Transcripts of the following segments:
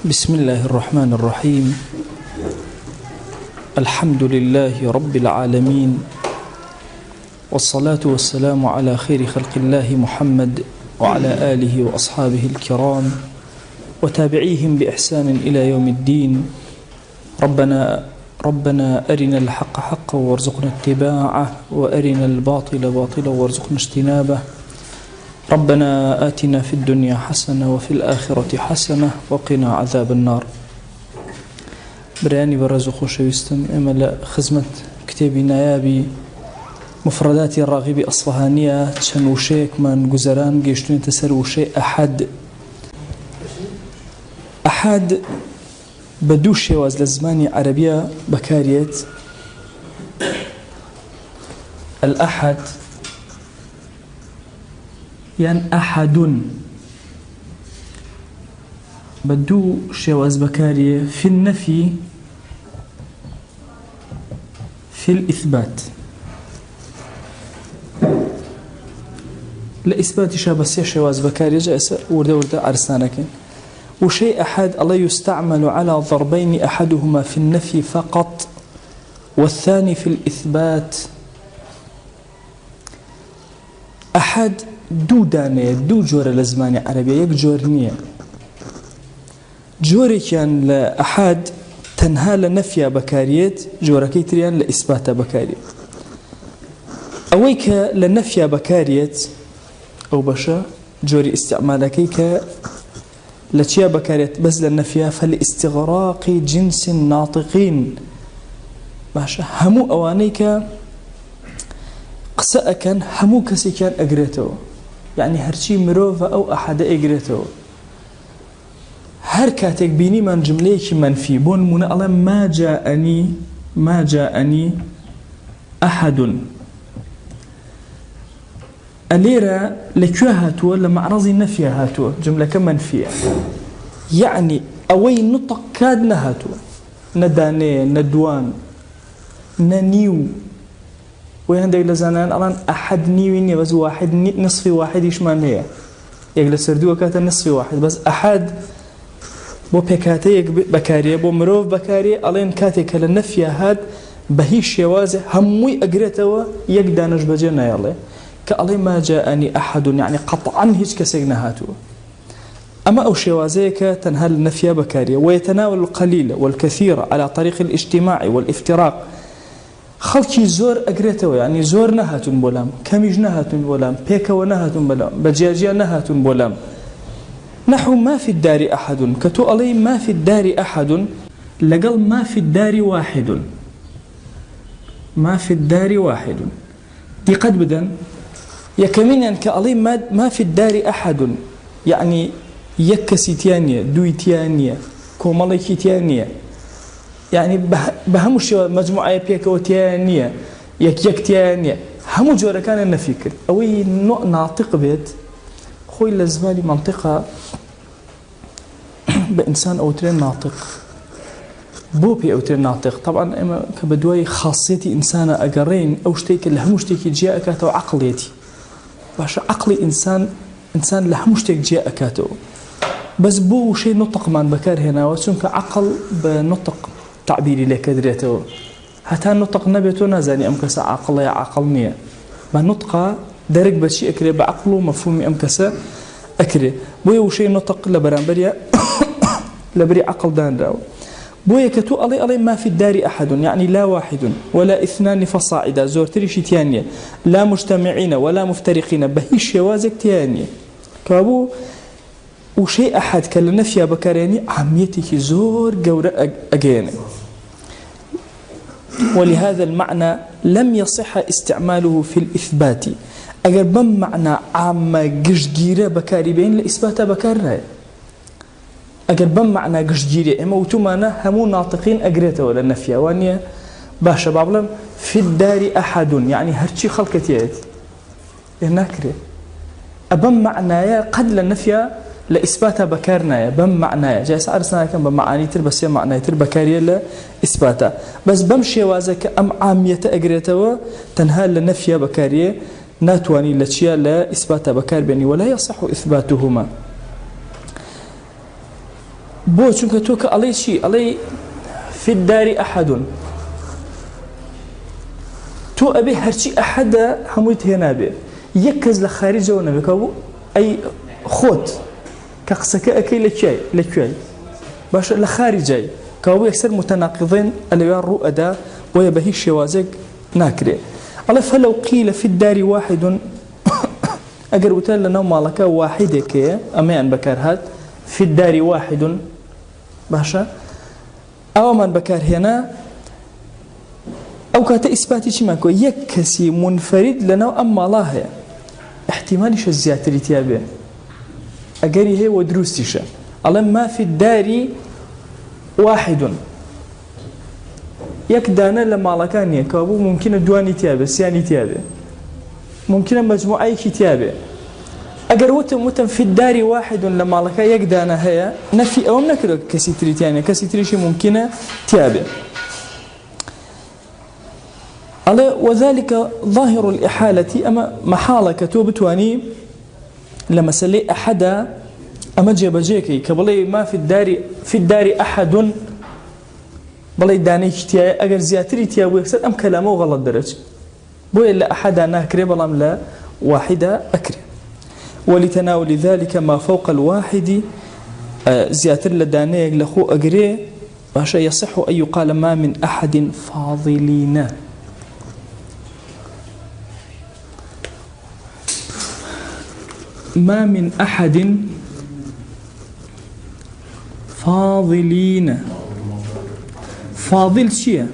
بسم الله الرحمن الرحيم. الحمد لله رب العالمين، والصلاة والسلام على خير خلق الله محمد وعلى آله وأصحابه الكرام وتابعيهم بإحسان إلى يوم الدين. ربنا أرنا الحق حقا وارزقنا اتباعه، وأرنا الباطل باطلا وارزقنا اجتنابه. ربنا آتنا في الدنيا حسنة وفي الآخرة حسنة وقنا عذاب النار. براني برزو خوشويستم إما لخزمة كتابي نيابي مفردات الراغب أصفهانية تشنوشيك من جزران جيشتون تسروشي أحد بدوش شواز لزماني عربية بكاريت. الأحد يعني أحد بدو شواز بكارية في النفي في الإثبات. لإثبات شابسية شواز بكارية جائسة وردة عرسانك. وشيء أحد الله يستعمل على ضربين، أحدهما في النفي فقط والثاني في الإثبات. أحد دو دانية دو جورة لزماني عربية، يك جور نية. جوري كان لأحد تنها لنفي بكاريت، جورة كيتريان لإثبات بكاريت. أويك لنفي بكاريت أو بشا جوري استعمالكيك لتشيا بكاريت بس للنفي فالاستغراق جنس الناطقين. باشا همو أوانيك قسأ كان همو كسي كان أقريته، يعني هرشي مروفة أو أحد أقريته. هر كاتك بيني من جمليك منفي بون من الله ما جاءني أحد. الليرة لكيها هاتوا لمعرضي نفيها هاتوا جملة كمنفية، يعني أوي نطق كاد نهاتوا نداني ندوان ننيو. ويهندق لزانان الان أحد نيويني بس واحد نصفي واحد يشمان هي يجلس سردوه كاتا نصفي واحد بس أحد بو بكاتي بكاريه بو مروف بكاريه الان كاتك للنفي هاد بهيش يوازه هموي أقريته يقدانش بجينا يالله كالله ما جاءني أحد، يعني قطعا هيش كسينا هاتوا. أما أو شوازيك تنهل النفي بكاريه ويتناول القليل والكثير على طريق الاجتماع والافتراق. خلقي زور أقريته، يعني زور نهاتون بولام، كميج نهاتون بولام، بيكا ونهاتون بولام، بجاجيا نهاتون بولام. نحو ما في الدار أحد، كتو علي ما في الدار أحد لقل ما في الدار واحد. ما في الدار واحد دي قد بدن يكمن كألي ما في الدار أحد، يعني يكسي تيانية دوي تيانية كوماليكي تيانية، يعني بهمش مجموعة بيكا وتيانية يك تيانية همو جورا كان النفكر أوي ناطق بيت خوي لزمالي منطقة بإنسان أو ترين ناطق بوبي أو ترين ناطق. طبعا إما كبدوي خاصيتي إنسان أقرين أو شتيك لهمشتيك جاء كاتو عقليتي باش عقلي إنسان لهمشتيك جاء كاتو بس بو شيء نطق من بكار هنا وسنك عقل بنطق تعبيري لك دريته حتى نطق نبيتو نازاني أمكسا عقل يا عقلنية بنطق درك بشي أكري بعقله مفهومي أمكسا أكري بو شيء نطق لبرانبريا لبري عقل دان راو بويا كتو علي ما في الدار أحد، يعني لا واحد ولا اثنان فصاعدا زورتري شتيانية، لا مجتمعين ولا مفترقين بهيش يوازك تيانية كابو. وشيء أحد كالنفي بكاريني عميتك زور قورة أجيني. ولهذا المعنى لم يصح استعماله في الإثبات. أجر بم معنى عام جشجيرة بكاري بين لإثبات بكارنا. أجر بم معنى جشجيرة إما وتمانا همو ناطقين أجريته ولا النفي وانيا باشا بعضهم في الدار أحد، يعني هرشي خلقتيات هناكري أبم معناه قد للنفي لإثبات بكارنا بم معناه جاي سأرسنا كم بمعاني تر بس معناه تر بكارية لإثباته بس بمشي وازك أم عامية أجريته تنهى للنفي بكارية ناتواني لتشيا لإثبات بكار بني ولا يصح إثباتهما. بو چونك توك علي شيء علي في الدار أحد تو أبي هرشي أحد هموت هنا به يكز لخارج ونبي كابو أي خوت كقسك أكيد لكي باش لخارجي كابو يكسر متناقضين اللي الرؤى ويبهي الشوازق ناكري الله فلو قيل في الدار واحد أجر وتل لنا مالك واحد كي أمان بكرهات في الدار واحد باشا أو من بكر هنا أو كات إثباتي شيء ماكو يكسي منفرد لنا أما الله احتمالش الزيادة تيابه أجري هي ودروستيش الله ما في الدار واحد يكدانا لما على كان يكابو ممكن دواني تيابه سياني تيابه ممكن مجموعة كتابه أجر وتم في الدار واحد لما على كان يكدانا هي نفي أو نكره كسيتري تاني كسيتري شيء ممكن تيابه وذلك ظاهر الإحالة أما محالة كتوبتواني لما سلي أحدا أما جيب جيكي كبلي ما في الدار أحد بلي داني كتيا أجر زياتري تيا ويكسر أم كلامه غلط درج بوي إلا أحدا ناكري بلام لا واحدة أكري ولتناول ذلك ما فوق الواحد زياتر لداني لخو أجري باشا يصح أن يقال ما من أحد فاضلين ما من أحد فاضلين فاضل شيء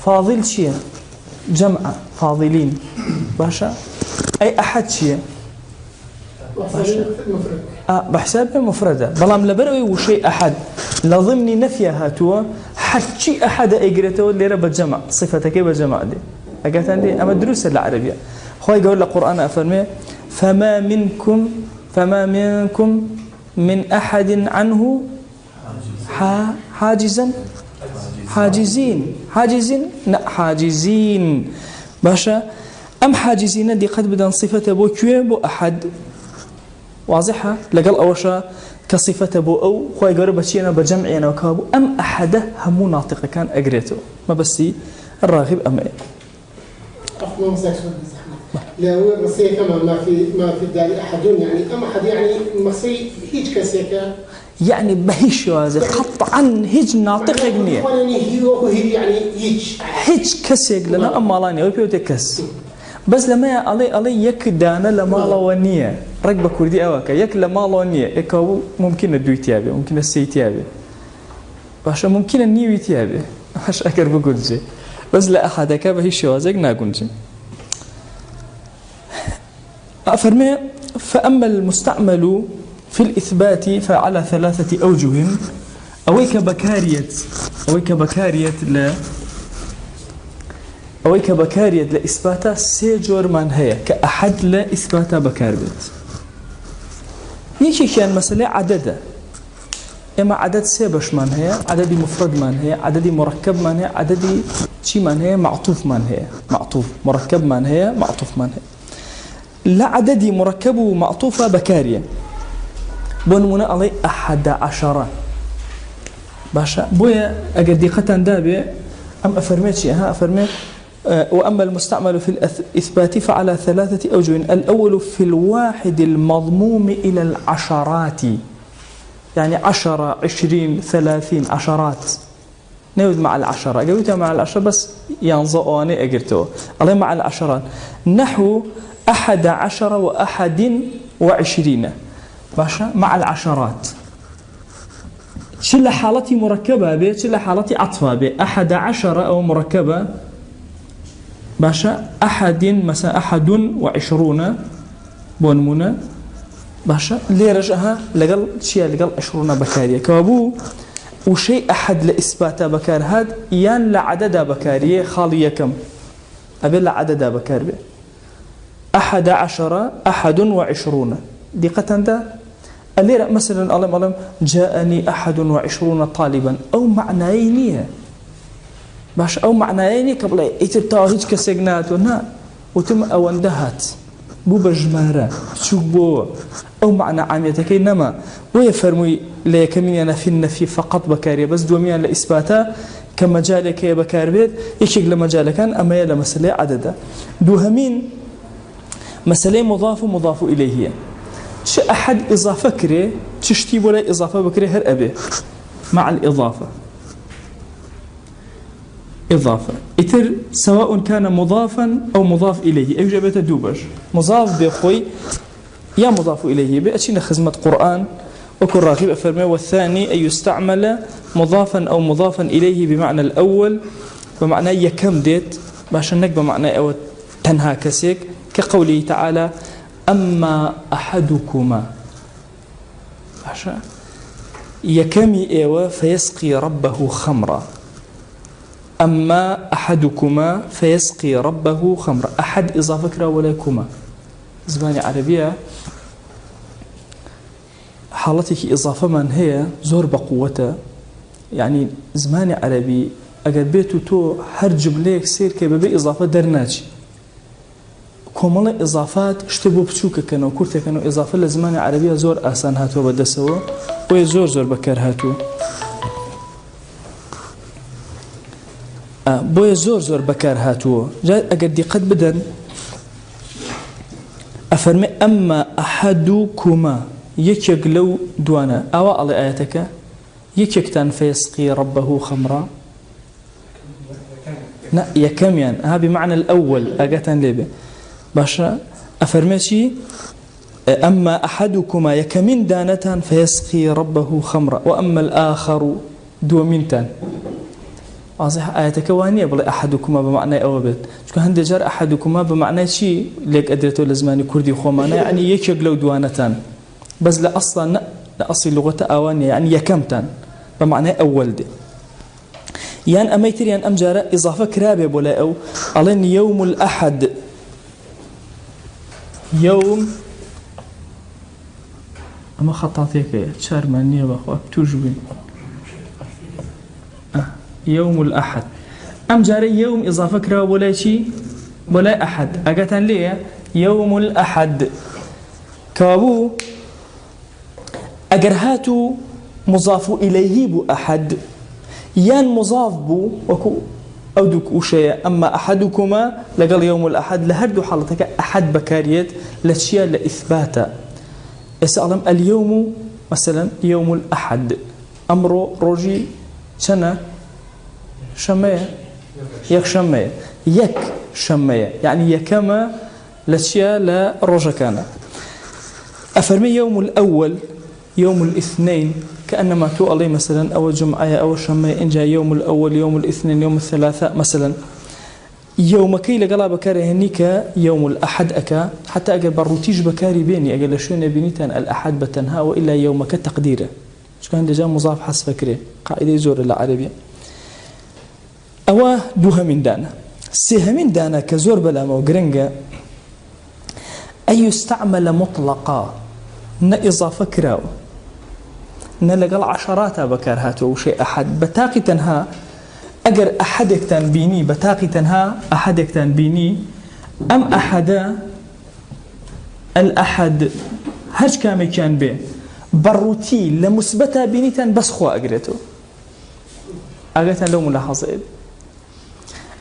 فاضل شيء جمع فاضلين باشا أي أحد شيء بحساب مفردة بلام لبروي وشيء أحد لضمن نفيها هاتوا حد شيء أحد أجرته اللي رب الجمع صفتك بجمع دي أجت عندي أما دروس العربية خوي يقول القرآن أفرمي فما منكم من أحد عنه حاجزين باشا أم حاجزين دي قد بدن صفة بو كوي بو أحد واضحة لقل أوشا كصفة بو أو خوي قرب بشينا بجمعنا وكابو أم أحده همو ناطقة كان أقريته ما بسي الراغب أم إيه لا هو مصير كمان ما في الدار أحد يعني أم أحد يعني مصير هيج كسيكا يعني بهيش وازي قطعا هيج ناطق جنيه يعني هيج كسيك لنا أما لاني ويبيو تكس بس لما علي يكدانا لما لوانية ركبة كردي أواكا يك لما لوانية إكاو ممكن الدوي تيابي ممكن السي تيابي باشا ممكن النيوي تيابي هاش أكر بقولجي بس لا أحد كا بهيش وازي ناقولجي أفرمي فأما المستعمل في الإثبات فعلى 3 أوجه أويك بكارية لإثباتا سيجور من هي كأحد لإثباتا بكاربت يشي كان مسألة عدد إما عدد سيبش من هي عدد مفرد من هي عدد مركب من هي عدد شي من هي معطوف من هي معطوف مركب من هي معطوف من هي لا عدد مركب ومعطوفة بكارية بنمنا علي 11 باشا بويا أقديقة دابي أم أفرميت شيء أفرميت وأما المستعمل في الإثبات فعلى 3 أوجه الأول في الواحد المضموم إلى العشرات يعني 10 20 30 عشرات نود مع العشرة قلتها مع العشرة بس ينظروني أقرته علي مع العشرات نحو 11 و21 باشا مع العشرات شل حالتي مركبة به شل حالتي عطفة به 11 أو مركبة باشا مثلا 21 بونمونة باشا اللي رجعها لقل شيء لقل 20 بكارية كابو وشيء أحد لإثبات بكار هاد يان لعدد بكارية خالية كم أبي لعدد بكار به 11 21 دقة ده اللي مثلا ألم جاءني 21 طالبا أو معنيين باش أو معنيين قبل إتبتاهج كسجنات ونا وتم أو اندهت بو بجمارة شو بو أو معنى عاميتك إنما ويفرمي لا يكمن في النفي فقط بكارية بس دوميان لإثباتا كمجالك يا بكار بيت يشيك لمجال كان أما يلا مسألة عددا دوهمين مسألة مضاف إليه ش أحد إضافة كري تشتي ولا إضافة بكري هر أبي مع الإضافة إضافة إتر سواء كان مضافا أو مضاف إليه أي جابت دوبج مضاف بخوي يا مضاف إليه بأشينا خدمة قرآن وكل راغب أفرمي والثاني أن يستعمل مضافا أو مضافا إليه بمعنى الأول بمعنى يكم ديت باشنك بمعنى أو تنها كسيك كقوله تعالى أما أحدكما يكمي إيوة فيسقي ربه خمرا أما أحدكما فيسقي ربه خمرا أحد إضافة كرا ولا كما زماني عربية حالتك إضافة من هي زور بقوته يعني زماني عربي أقل بيتو تو هر جمليك سير كي ببي إضافة درناجي كومل إضافات اشتبوا بشوكة كانوا كورتا كانوا إضافة لزماني عربية زور آسان هاتو بدسوا ويزور بكار هاتو بويا زور بكار هاتو جاء أقل قد بدن أفرمي أما أحدكما يكيك لو دوانا أو على آياتك يكيكتان فيسقي ربه خمرا لا يكميان ها بمعنى الأول أقاتان ليبه باشا أفرميشي أما أحدكما يكمن دانتان فيسقي ربه خمرا وأما الآخر دومنتان واضح آياتك وانية بل أحدكما بمعنى أوبت شكو هندي جار أحدكما بمعنى شيء ليك أدريتو لزماني كردي خومانا يعني يكيك لو دوانتان بس لا أصل لغة أوانية يعني يكمتان بمعنى أول دي يعني أميتر يعني أمجارة إضافة كرابة بولا أو ألين يوم الأحد يوم أما خطاتيك شار مانية بأخوة توجبين يوم الأحد أمجارة يوم إضافة كرابة بولا شي بولا أحد أقاتن ليه يوم الأحد كابو أجرهاتو مضاف إليه بو أحد يان مضاف بو وكو أودك وشيء أما أحدكما لقال يوم الأحد لهردو حالتك أحد بكاريات لشيء لإثباتا أسألم اليوم مثلا يوم الأحد أمر روجي سنة شمية يك شمية يك شمية يعني يكما لشيء لروجا كان أفرمي يوم الأول يوم الاثنين كأنما تؤلي مثلا أو جمعة أو شمية إن جاء يوم الأول يوم الاثنين يوم الثلاثاء مثلا يوم كي لقلا بكاري هنيك يوم الأحد أكا حتى أقل بروتيج بكاري بيني أقل شوين بنيتان الأحد بتنها وإلا يومك تقديره شو كان جاء مضاف حس فكره قاعدة يزور العربية أو دوها من دانا سيها من دانا كزور بلا موقرنجا أي يستعمل مطلقا إضافة كراو نلقى عشرات بكار هاتو شيء أحد بتاقي تنها أجر أحدك تنبيني بتاقي تنها أحدك تنبيني أم أحدا الأحد هج كامي كان به بروتي لمثبتة بينيتان بس خو أجرته أجرتان لو ملاحظة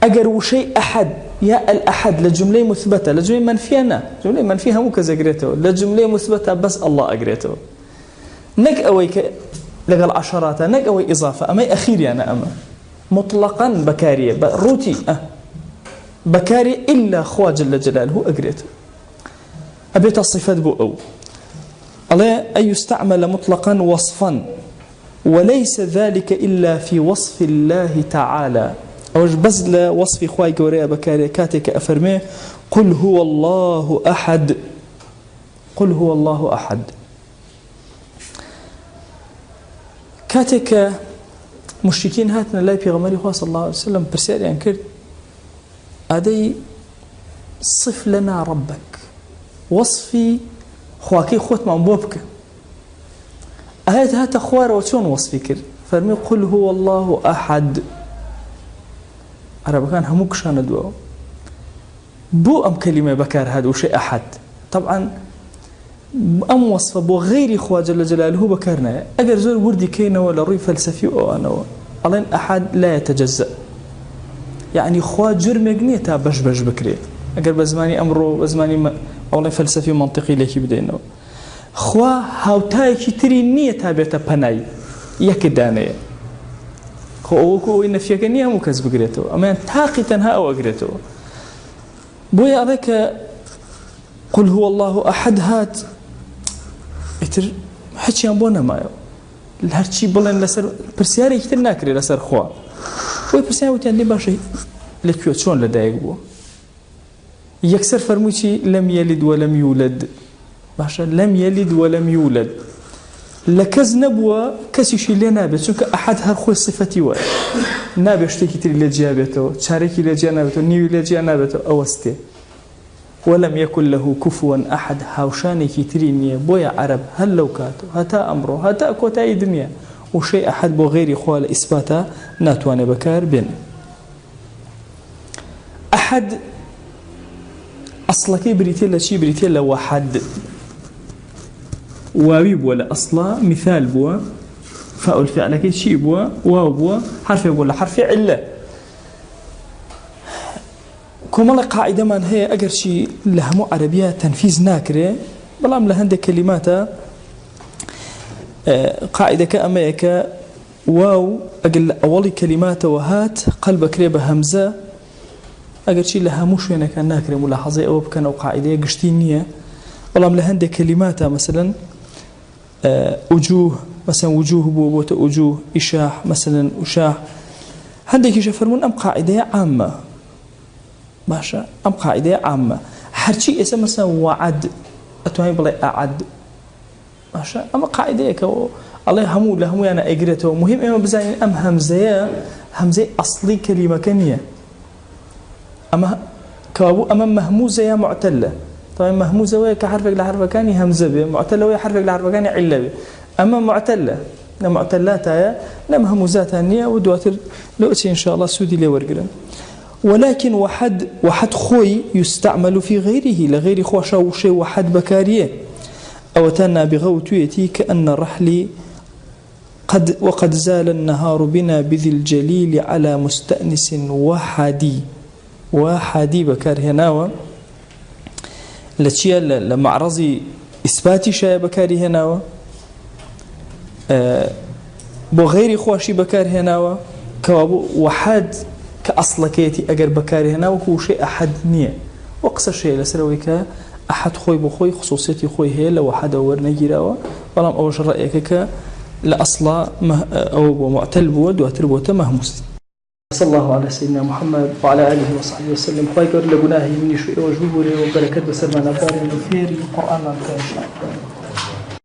أجر وشيء أحد يا الأحد لجملة مثبتة لجملة منفية جملة منفيها مو كذا أجرته لجملة مثبتة بس الله أجرته نك أويك لقى عشرات نك أوي إضافة أما أخير أنا أما مطلقا بكارية روتي بكاري إلا خوا جل جلاله أجرته أبيت الصفات بو أو الله أن يستعمل مطلقا وصفا وليس ذلك إلا في وصف الله تعالى أوش بزل وصف خواي قوريا بكاري كاتك أفرميه قل هو الله أحد قل هو الله أحد كاتك مشركين هاتنا لا بيغمري صلى الله عليه وسلم برسالة ينكر أدي صف لنا ربك وصفي خواكي خوت منبوبك أهات هات أخوار وشون وصفي كر فرمي قل هو الله أحد عرب كان هموك شان دواء بو أم كلمة بكار هذا وشيء أحد طبعا أم وصفة بو غير إخوة جل جلاله بكرنا أجر زور وردي كينا ولا روي فلسفي أو أنا ألين أحد لا يتجزأ يعني إخوة جرم يجنيتها بش بكري أجر بزماني أمره بزماني أولين فلسفي منطقي لك بدينا إخوة هاوتاي كتير نية تابعة بناي يكدانية هو إن في كنية مكذب بكريته أما تاقي تنها أو أجريته بويا ذاك قل هو الله أحد هات إتر حكي عن بونا مايو الهرشي بلن لسر برسياري كتير ناكري لسر خوا وي برسياري وتعني باشي لكيوت شون لدايق بو يكسر فرموشي لم يلد ولم يولد باشا لم يلد ولم يولد لكز نبوة كسيشي اللي نابت شونك أحد هرخوي صفتي واي نابشتي كتير اللي جابته شاركي اللي جانابته نيو اللي جانابته أوستي ولم يكن له كفوا أحد هاوشاني كترينية بويا عرب هل لو كاتو هتا أمره هتا كوتاي دنيا وشيء أحد بو غير إخوال إثباتا ناتواني بكار بين أحد أصلكي بريتيلا شي بريتيلا واحد واوي ولا أصلا مثال بوا فاول فعلك شي بوا واو بوا حرف يقول حرف علة كمال قاعدة من هي أجر شيء لهمو عربية تنفيذ ناكرة بلام لهند كلمات قاعدة كأمريكا واو أجل أول كلمات وهات قلب كريبة همزة أجر شيء لهموش هنا كان ناكرة ملاحظة أو بكنا قاعدة قشتينية بلام لهند كلمات مثلا وجوه مثلا وجوه بوبوت وجوه إشاح مثلا أشاح هندك يشفرمون أم قاعدة عامة ماشا أم قاعدة عامة هرشي اسم مثلا وعد أتواني بلا أعد ماشا أما قاعدة كو الله همو أنا أجرته مهم إما بزين أم همزة أصلي كلمة كنية أما كابو أما مهموزة معتلة طبعا مهموزة وهي كحرفك لحرف كاني همزة به معتلة وهي حرفك لحرف كاني علة به أما معتلة معتلات هي لا مهموزات هنية ودواتر لو إن شاء الله سودي لي ورقرن ولكن وحد خوي يستعمل في غيره لغير خوشا وشي وحد بكاريه أو تنا بغوتيتي كأن رحلي وقد زال النهار بنا بذي الجليل على مستأنس وحدي بكار هناوا لتشيا لمعرضي إثباتي شاي بكاري هناوا بغير خوشي بكار هناوا كوابو وحد كأصلكيتي أجر بكاري هنا وكو شيء أحد نية وقصر شيء لسرويك أحد خوي بخوي خصوصيتي خوي هي لو أحد أورنا جراوة ولم أوجه رأيك لأصلا أو معتل بود وتربوت مهموس صلى الله على سيدنا محمد وعلى آله وصحبه وسلم خير لجناه من شيء وجوبه وبركات بسرنا نبار الخير القرآن إن شاء الله